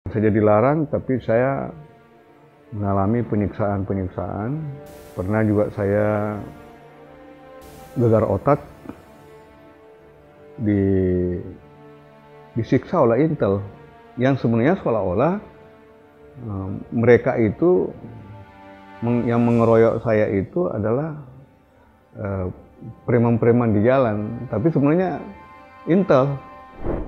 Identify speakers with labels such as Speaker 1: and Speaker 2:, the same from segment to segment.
Speaker 1: Saja dilarang, tapi saya mengalami penyiksaan-penyiksaan. Pernah juga saya gegar otak, disiksa oleh Intel, yang sebenarnya seolah-olah mereka itu yang mengeroyok saya itu adalah preman-preman di jalan, tapi sebenarnya Intel.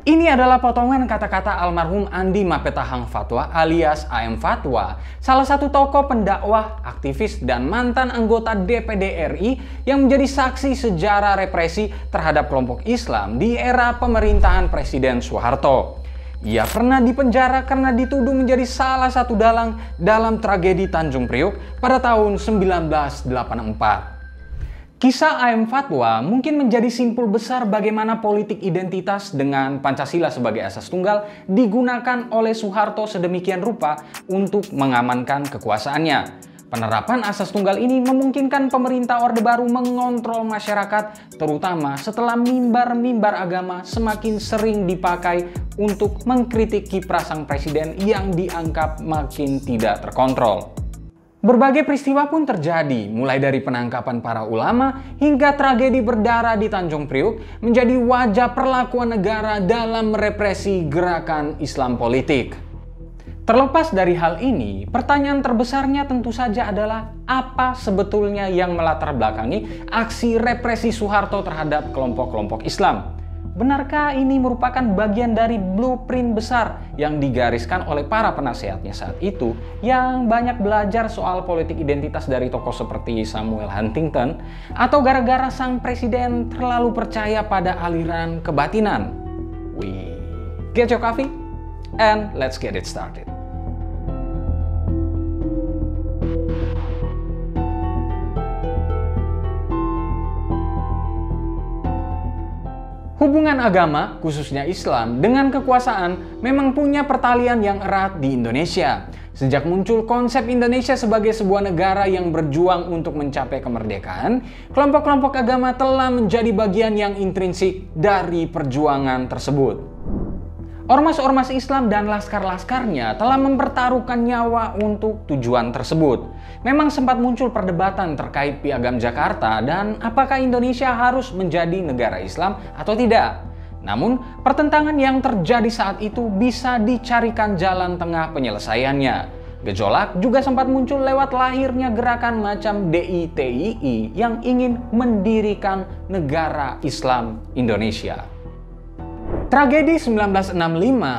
Speaker 2: Ini adalah potongan kata-kata almarhum Andi Mapetahang Fatwa alias AM Fatwa, salah satu tokoh pendakwah, aktivis, dan mantan anggota DPD RI yang menjadi saksi sejarah represi terhadap kelompok Islam di era pemerintahan Presiden Soeharto. Ia pernah dipenjara karena dituduh menjadi salah satu dalang dalam tragedi Tanjung Priok pada tahun 1984. Kisah AM Fatwa mungkin menjadi simpul besar bagaimana politik identitas dengan Pancasila sebagai asas tunggal digunakan oleh Soeharto sedemikian rupa untuk mengamankan kekuasaannya. Penerapan asas tunggal ini memungkinkan pemerintah Orde Baru mengontrol masyarakat, terutama setelah mimbar-mimbar agama semakin sering dipakai untuk mengkritik kiprah sang presiden yang dianggap makin tidak terkontrol. Berbagai peristiwa pun terjadi, mulai dari penangkapan para ulama hingga tragedi berdarah di Tanjung Priok menjadi wajah perlakuan negara dalam merepresi gerakan Islam politik. Terlepas dari hal ini, pertanyaan terbesarnya tentu saja adalah apa sebetulnya yang melatar belakangi aksi represi Soeharto terhadap kelompok-kelompok Islam? Benarkah ini merupakan bagian dari blueprint besar yang digariskan oleh para penasehatnya saat itu yang banyak belajar soal politik identitas dari tokoh seperti Samuel Huntington, atau gara-gara sang presiden terlalu percaya pada aliran kebatinan? We get your coffee and let's get it started. Hubungan agama, khususnya Islam, dengan kekuasaan memang punya pertalian yang erat di Indonesia. Sejak muncul konsep Indonesia sebagai sebuah negara yang berjuang untuk mencapai kemerdekaan, kelompok-kelompok agama telah menjadi bagian yang intrinsik dari perjuangan tersebut. Ormas-ormas Islam dan laskar-laskarnya telah mempertaruhkan nyawa untuk tujuan tersebut. Memang sempat muncul perdebatan terkait Piagam Jakarta dan apakah Indonesia harus menjadi negara Islam atau tidak. Namun, pertentangan yang terjadi saat itu bisa dicarikan jalan tengah penyelesaiannya. Gejolak juga sempat muncul lewat lahirnya gerakan macam DITII yang ingin mendirikan negara Islam Indonesia. Tragedi 1965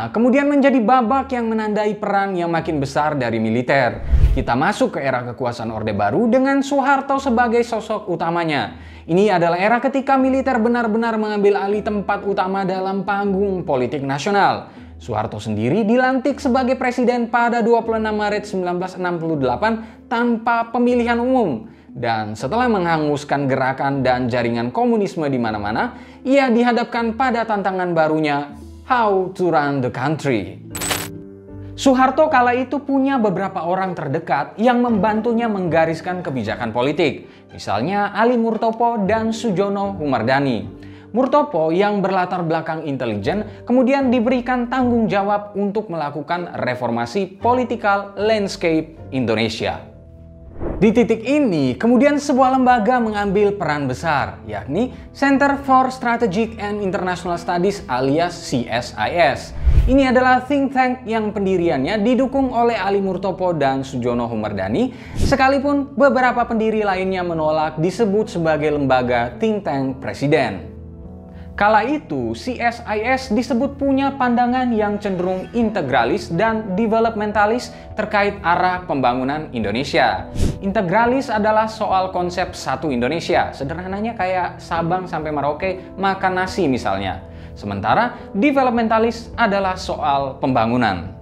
Speaker 2: kemudian menjadi babak yang menandai peran yang makin besar dari militer. Kita masuk ke era kekuasaan Orde Baru dengan Soeharto sebagai sosok utamanya. Ini adalah era ketika militer benar-benar mengambil alih tempat utama dalam panggung politik nasional. Soeharto sendiri dilantik sebagai presiden pada 26 Maret 1968 tanpa pemilihan umum. Dan setelah menghanguskan gerakan dan jaringan komunisme di mana-mana, ia dihadapkan pada tantangan barunya, how to run the country. Soeharto kala itu punya beberapa orang terdekat yang membantunya menggariskan kebijakan politik, misalnya Ali Murtopo dan Sujono Humardani. Murtopo yang berlatar belakang intelijen kemudian diberikan tanggung jawab untuk melakukan reformasi political landscape Indonesia. Di titik ini, kemudian sebuah lembaga mengambil peran besar, yakni Center for Strategic and International Studies alias CSIS. Ini adalah think tank yang pendiriannya didukung oleh Ali Murtopo dan Sujono Humardani, sekalipun beberapa pendiri lainnya menolak disebut sebagai lembaga think tank presiden. Kala itu, CSIS disebut punya pandangan yang cenderung integralis dan developmentalis terkait arah pembangunan Indonesia. Integralis adalah soal konsep satu Indonesia, sederhananya kayak Sabang sampai Merauke makan nasi misalnya. Sementara developmentalis adalah soal pembangunan.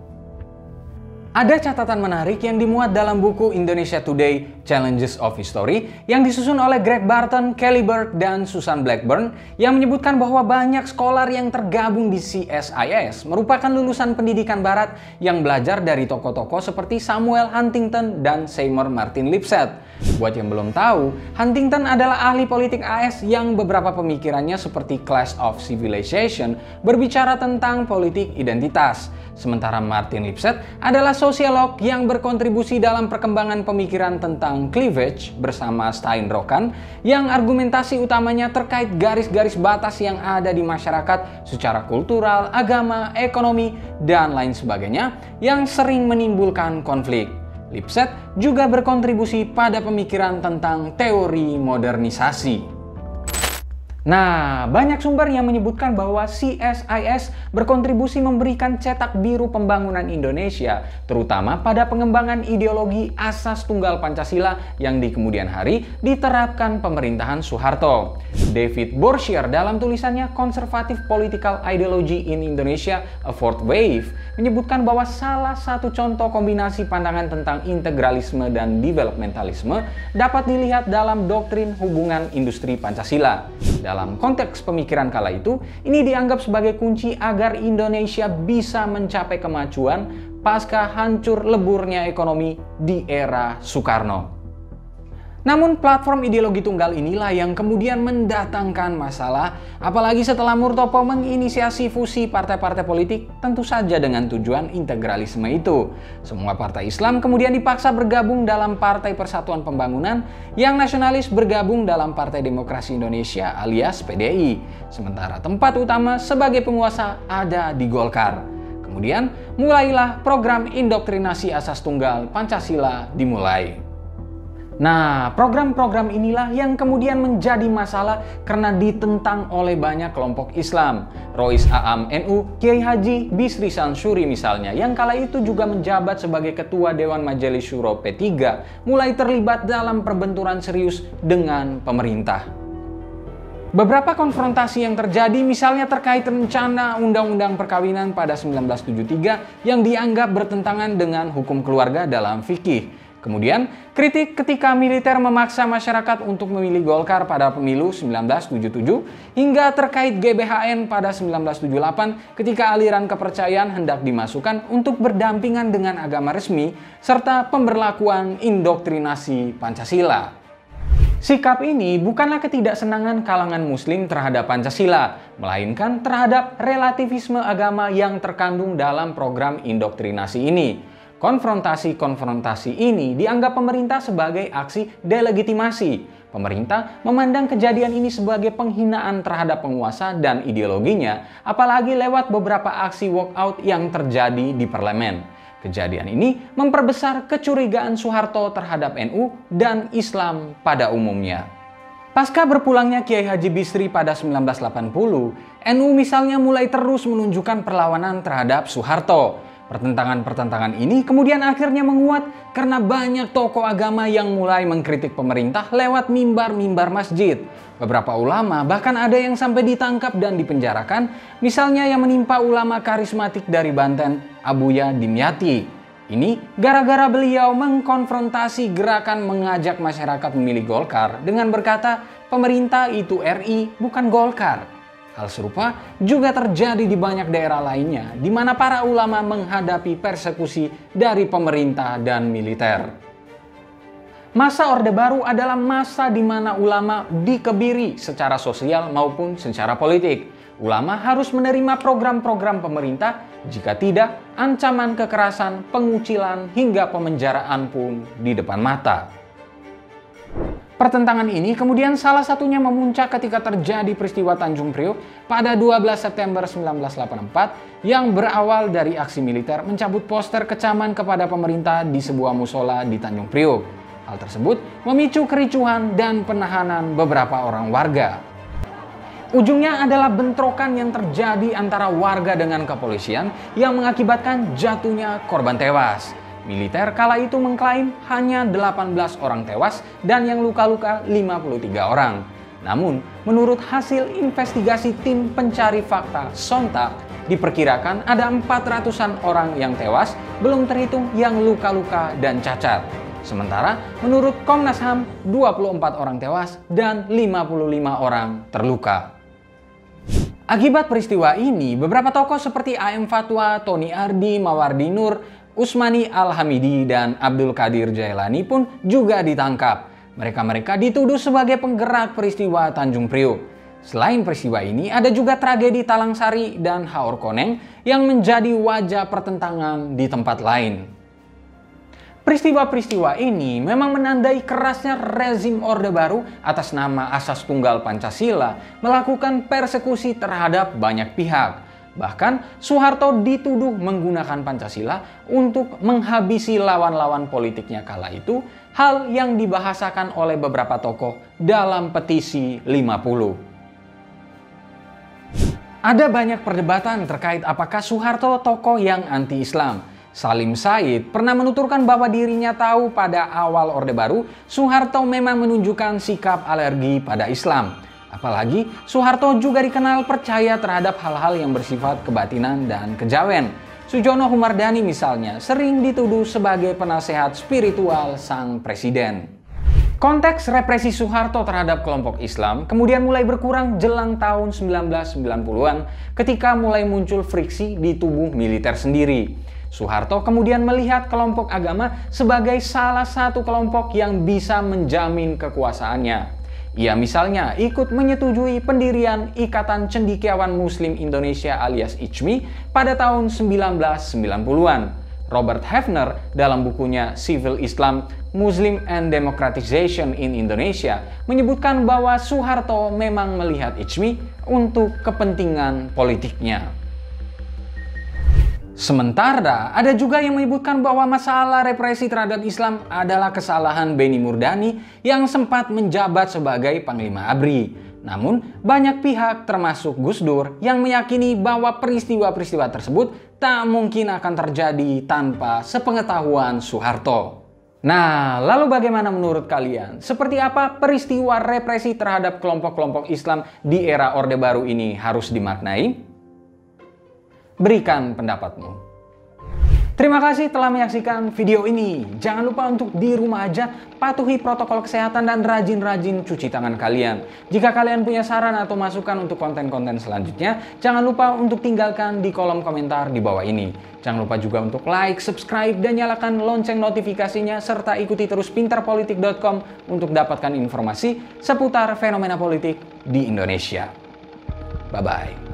Speaker 2: Ada catatan menarik yang dimuat dalam buku Indonesia Today Challenges of History yang disusun oleh Greg Barton, Kelly Bird, dan Susan Blackburn yang menyebutkan bahwa banyak skolar yang tergabung di CSIS merupakan lulusan pendidikan barat yang belajar dari tokoh-tokoh seperti Samuel Huntington dan Seymour Martin Lipset. Buat yang belum tahu, Huntington adalah ahli politik AS yang beberapa pemikirannya seperti Clash of Civilization berbicara tentang politik identitas. Sementara Martin Lipset adalah sosiolog yang berkontribusi dalam perkembangan pemikiran tentang cleavage bersama Steinrocken yang argumentasi utamanya terkait garis-garis batas yang ada di masyarakat secara kultural, agama, ekonomi, dan lain sebagainya yang sering menimbulkan konflik. Lipset juga berkontribusi pada pemikiran tentang teori modernisasi. Nah, banyak sumber yang menyebutkan bahwa CSIS berkontribusi memberikan cetak biru pembangunan Indonesia, terutama pada pengembangan ideologi asas tunggal Pancasila yang di kemudian hari diterapkan pemerintahan Soeharto. David Borschier dalam tulisannya Conservative Political Ideology in Indonesia, A Fourth Wave, menyebutkan bahwa salah satu contoh kombinasi pandangan tentang integralisme dan developmentalisme dapat dilihat dalam doktrin hubungan industri Pancasila. Dalam konteks pemikiran kala itu, ini dianggap sebagai kunci agar Indonesia bisa mencapai kemajuan pasca hancur leburnya ekonomi di era Soekarno. Namun platform ideologi tunggal inilah yang kemudian mendatangkan masalah, apalagi setelah Murtopo menginisiasi fusi partai-partai politik, tentu saja dengan tujuan integralisme itu. Semua partai Islam kemudian dipaksa bergabung dalam Partai Persatuan Pembangunan, yang nasionalis bergabung dalam Partai Demokrasi Indonesia alias PDI. Sementara tempat utama sebagai penguasa ada di Golkar. Kemudian mulailah program indoktrinasi asas tunggal Pancasila dimulai. Nah, program-program inilah yang kemudian menjadi masalah karena ditentang oleh banyak kelompok Islam. Rois Aam NU, Kiai Haji Bisri Sansuri misalnya, yang kala itu juga menjabat sebagai Ketua Dewan Majelis Syuro P3, mulai terlibat dalam perbenturan serius dengan pemerintah. Beberapa konfrontasi yang terjadi misalnya terkait rencana Undang-Undang Perkawinan pada 1973 yang dianggap bertentangan dengan hukum keluarga dalam fikih. Kemudian, kritik ketika militer memaksa masyarakat untuk memilih Golkar pada pemilu 1977, hingga terkait GBHN pada 1978 ketika aliran kepercayaan hendak dimasukkan untuk berdampingan dengan agama resmi, serta pemberlakuan indoktrinasi Pancasila. Sikap ini bukanlah ketidaksenangan kalangan Muslim terhadap Pancasila, melainkan terhadap relativisme agama yang terkandung dalam program indoktrinasi ini. Konfrontasi-konfrontasi ini dianggap pemerintah sebagai aksi delegitimasi. Pemerintah memandang kejadian ini sebagai penghinaan terhadap penguasa dan ideologinya, apalagi lewat beberapa aksi walkout yang terjadi di parlemen. Kejadian ini memperbesar kecurigaan Soeharto terhadap NU dan Islam pada umumnya. Pasca berpulangnya Kiai Haji Bisri pada 1980, NU misalnya mulai terus menunjukkan perlawanan terhadap Soeharto. Pertentangan-pertentangan ini kemudian akhirnya menguat karena banyak tokoh agama yang mulai mengkritik pemerintah lewat mimbar-mimbar masjid. Beberapa ulama bahkan ada yang sampai ditangkap dan dipenjarakan, misalnya yang menimpa ulama karismatik dari Banten, Abuya Dimyati. Ini gara-gara beliau mengkonfrontasi gerakan mengajak masyarakat memilih Golkar dengan berkata, pemerintah itu RI bukan Golkar. Hal serupa juga terjadi di banyak daerah lainnya, di mana para ulama menghadapi persekusi dari pemerintah dan militer. Masa Orde Baru adalah masa di mana ulama dikebiri secara sosial maupun secara politik. Ulama harus menerima program-program pemerintah, jika tidak, ancaman kekerasan, pengucilan, hingga pemenjaraan pun di depan mata. Pertentangan ini kemudian salah satunya memuncak ketika terjadi peristiwa Tanjung Priok pada 12 September 1984 yang berawal dari aksi militer mencabut poster kecaman kepada pemerintah di sebuah musola di Tanjung Priok. Hal tersebut memicu kericuhan dan penahanan beberapa orang warga. Ujungnya adalah bentrokan yang terjadi antara warga dengan kepolisian yang mengakibatkan jatuhnya korban tewas. Militer kala itu mengklaim hanya 18 orang tewas dan yang luka-luka 53 orang. Namun, menurut hasil investigasi tim pencari fakta Sontak, diperkirakan ada 400-an orang yang tewas, belum terhitung yang luka-luka dan cacat. Sementara menurut Komnas HAM, 24 orang tewas dan 55 orang terluka. Akibat peristiwa ini, beberapa tokoh seperti A.M. Fatwa, Tony Ardi, Mawardi Nur, Usmani Al-Hamidi, dan Abdul Qadir Jailani pun juga ditangkap. Mereka dituduh sebagai penggerak peristiwa Tanjung Priuk. Selain peristiwa ini, ada juga tragedi Talang Sari dan Haor Koneng yang menjadi wajah pertentangan di tempat lain. Peristiwa-peristiwa ini memang menandai kerasnya rezim Orde Baru atas nama asas tunggal Pancasila melakukan persekusi terhadap banyak pihak. Bahkan Soeharto dituduh menggunakan Pancasila untuk menghabisi lawan-lawan politiknya kala itu, hal yang dibahasakan oleh beberapa tokoh dalam petisi 50. Ada banyak perdebatan terkait apakah Soeharto tokoh yang anti-Islam. Salim Said pernah menuturkan bahwa dirinya tahu pada awal Orde Baru, Soeharto memang menunjukkan sikap alergi pada Islam. Apalagi Soeharto juga dikenal percaya terhadap hal-hal yang bersifat kebatinan dan kejawen. Sujono Humardani misalnya sering dituduh sebagai penasehat spiritual sang presiden. Konteks represi Soeharto terhadap kelompok Islam kemudian mulai berkurang jelang tahun 1990-an ketika mulai muncul friksi di tubuh militer sendiri. Soeharto kemudian melihat kelompok agama sebagai salah satu kelompok yang bisa menjamin kekuasaannya. Ia misalnya ikut menyetujui pendirian Ikatan Cendekiawan Muslim Indonesia alias ICMI pada tahun 1990-an. Robert Hefner dalam bukunya Civil Islam, Muslim and Democratization in Indonesia menyebutkan bahwa Soeharto memang melihat ICMI untuk kepentingan politiknya. Sementara ada juga yang menyebutkan bahwa masalah represi terhadap Islam adalah kesalahan Beni Murdani yang sempat menjabat sebagai Panglima ABRI. Namun, banyak pihak termasuk Gus Dur yang meyakini bahwa peristiwa-peristiwa tersebut tak mungkin akan terjadi tanpa sepengetahuan Soeharto. Nah, lalu bagaimana menurut kalian? Seperti apa peristiwa represi terhadap kelompok-kelompok Islam di era Orde Baru ini harus dimaknai? Berikan pendapatmu. Terima kasih telah menyaksikan video ini. Jangan lupa untuk di rumah aja patuhi protokol kesehatan dan rajin-rajin cuci tangan kalian. Jika kalian punya saran atau masukan untuk konten-konten selanjutnya, jangan lupa untuk tinggalkan di kolom komentar di bawah ini. Jangan lupa juga untuk like, subscribe, dan nyalakan lonceng notifikasinya, serta ikuti terus pintarpolitik.com untuk dapatkan informasi seputar fenomena politik di Indonesia. Bye-bye.